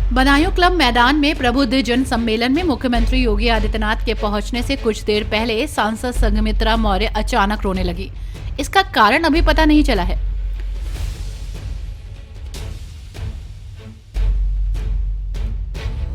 Badaun club मैदान में प्रबुद्ध जन सम्मेलन में मुख्यमंत्री योगी आदित्यनाथ के पहुंचने से कुछ देर पहले सांसद संघमित्रा मौर्य अचानक रोने लगी। इसका कारण अभी पता नहीं चला है।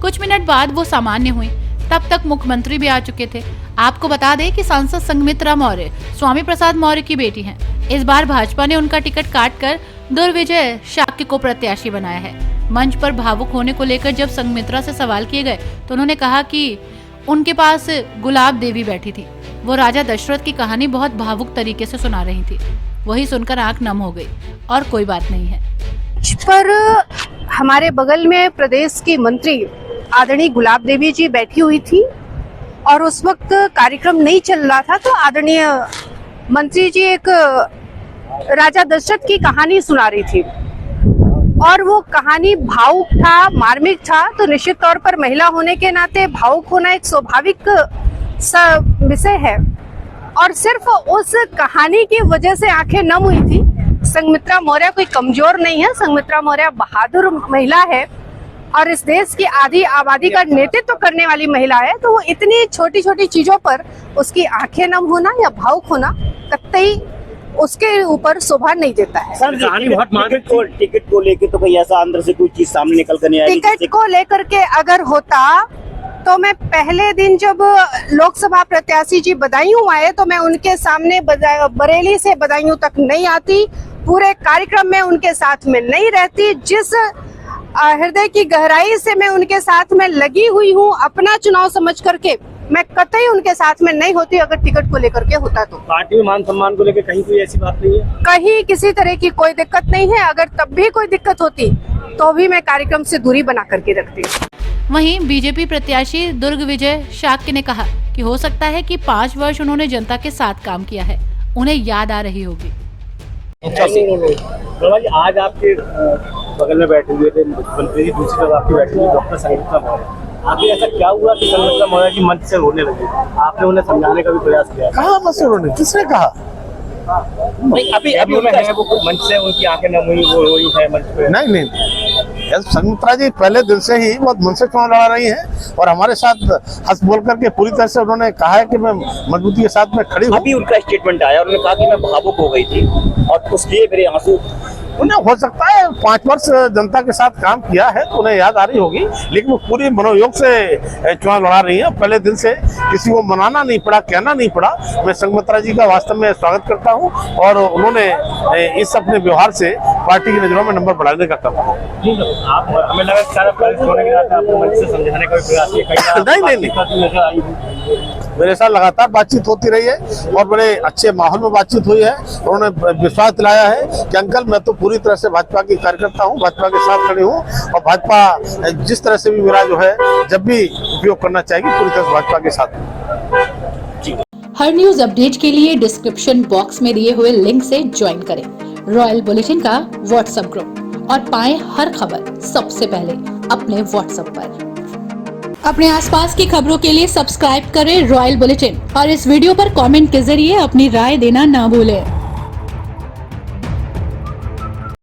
कुछ मिनट बाद वो सामान्य हुई। तब तक मुख्यमंत्री भी आ चुके थे। आपको बता दें कि सांसद संघमित्रा मौर्य स्वामी प्रसाद मौर्य की बेटी हैं। इस बार भाजपा ने उनका टिकट काटकर दुर्विजय शाक्य को प्रत्याशी बनाया है। मंच पर भावुक होने को लेकर जब संघमित्रा से सवाल किए गए तो उन्होंने कहा कि उनके पास गुलाब देवी बैठी थी। वो राजा दशरथ की कहानी बहुत भावुक तरीके से सुना रही थी। वही सुनकर आंख नम हो गई और कोई बात नहीं है। पर हमारे बगल में प्रदेश की मंत्री आदरणीय गुलाब देवी जी बैठी हुई थी और उस वक्त कार्यक्रम नहीं चल रहा था, तो आदरणीय मंत्री जी एक राजा दशरथ की कहानी सुना रही थी और वो कहानी भावुक था, मार्मिक था। तो निश्चित तौर पर महिला होने के नाते भावुक होना एक स्वाभाविक विषय है और सिर्फ उस कहानी की वजह से आंखें नम हुई थी। संघमित्रा मौर्य कोई कमजोर नहीं है। संघमित्रा मौर्य बहादुर महिला है और इस देश की आधी आबादी का नेतृत्व करने वाली महिला है। तो वो इतनी छोटी छोटी चीजों पर उसकी आंखें नम होना या भावुक होना कतई उसके ऊपर शोभा नहीं देता है। सर, टिकट को लेकर तो कोई ऐसा अंदर से कोई चीज सामने निकल कर नहीं आई? टिकट को लेकर के अगर होता तो मैं पहले दिन जब लोकसभा प्रत्याशी जी बदायूं आए तो मैं उनके सामने बरेली से बदायूं तक नहीं आती, पूरे कार्यक्रम में उनके साथ में नहीं रहती। जिस हृदय की गहराई से मैं उनके साथ में लगी हुई हूँ अपना चुनाव समझ करके, मैं कतई उनके साथ में नहीं होती अगर टिकट को लेकर के होता तो। पार्टी में मान सम्मान को लेकर कहीं कोई ऐसी बात नहीं है? कहीं किसी तरह की कोई दिक्कत नहीं है। अगर तब भी कोई दिक्कत होती तो भी मैं कार्यक्रम से दूरी बना करके रखती। वहीं बीजेपी प्रत्याशी दुर्गविजय शाक्य ने कहा कि हो सकता है कि 5 वर्ष उन्होंने जनता के साथ काम किया है, उन्हें याद आ रही होगी। आज आपके बगल में बैठे हुए थे मुख्यमंत्री जी, दूसरी तरफ आपकी बैठी हुई डॉक्टर संघमित्रा मौर्य। आखिर ऐसा क्या हुआ कि संघमित्रा मौर्य जी मंच से रोने लगे? आपने उन्हें समझाने का भी प्रयास किया? कहाँ मंच से रोने? किसने कहा? नहीं, अभी उनका है वो मंच से उनकी आंखें नम हुई, वो रोई है मंच पे। नहीं, संघमित्रा जी पहले दिन से ही बहुत मन से चुनाव लड़ा रही हैं और हमारे साथ हंस बोल करके पूरी तरह से उन्होंने कहा है कि मैं मजबूती के साथ में खड़ी हूँ। अभी उनका स्टेटमेंट आया, उन्होंने कहा कि मैं भावुक हो गई थी और उसलिए मेरे आंसू। उन्हें हो सकता है 5 वर्ष जनता के साथ काम किया है तो उन्हें याद आ रही होगी, लेकिन वो पूरी मनोयोग से चुनाव लड़ा रही है। पहले दिन से किसी को मनाना नहीं पड़ा, कहना नहीं पड़ा। मैं संघमित्रा जी का वास्तव में स्वागत करता हूँ और उन्होंने इस अपने व्यवहार से पार्टी की नजरों में नंबर बढ़ाने का काम किया। हमें लगा समझाने का भी प्रयास किया? नहीं, मेरे साथ लगातार बातचीत होती रही है और बड़े अच्छे माहौल में बातचीत हुई है। उन्होंने विश्वास दिलाया है कि अंकल मैं तो पूरी तरह से भाजपा की कार्यकर्ता हूँ, भाजपा के साथ खड़ी हूँ और भाजपा जिस तरह से भी मेरा जो है जब भी उपयोग करना चाहेगी पूरी तरह से भाजपा के साथ। हर न्यूज अपडेट के लिए डिस्क्रिप्शन बॉक्स में दिए हुए लिंक से ज्वाइन करें रॉयल बुलेटिन का व्हाट्सएप ग्रुप और पाएं हर खबर सबसे पहले अपने व्हाट्सएप पर। अपने आसपास की खबरों के लिए सब्सक्राइब करें रॉयल बुलेटिन और इस वीडियो पर कमेंट के जरिए अपनी राय देना ना भूलें।